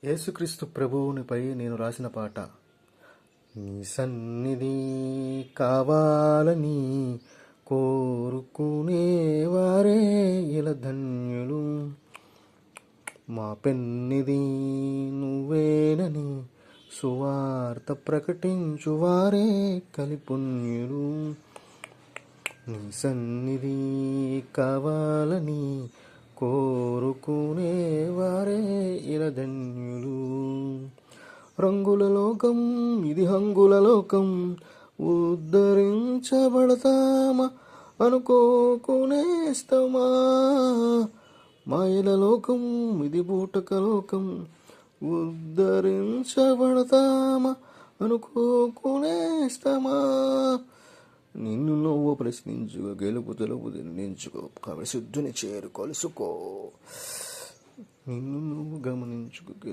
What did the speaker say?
యేసుక్రీస్తు ప్రభువునిపై నేను రాసిన పాట. నీ సన్నిధి కావాలని కోరుకునేవారే ఇలా ధన్యులు. మా పెన్నిది నువ్వేనని సువార్త ప్రకటించువారే కలిపుణ్యులు. నీ సన్నిధి కావాలని కోరుకునేవారే ఇలా ధన్యులు. రంగుల లోకం ఇది, హంగుల లోకం, ఉద్ధరించబడతామా అనుకోకునేస్తమా. మాయల లోకం ఇది, బూటక లోకం, ఉద్ధరించబడతామా అనుకోకునేస్తమా. నిన్ను నువ్వు ప్రశ్నించుకో, గెలుపు తెలుపు నిర్ణయించుకో, కవి శుద్ధుని చేరు కొలుసుకో. నిన్ను నువ్వు గమనించుకో.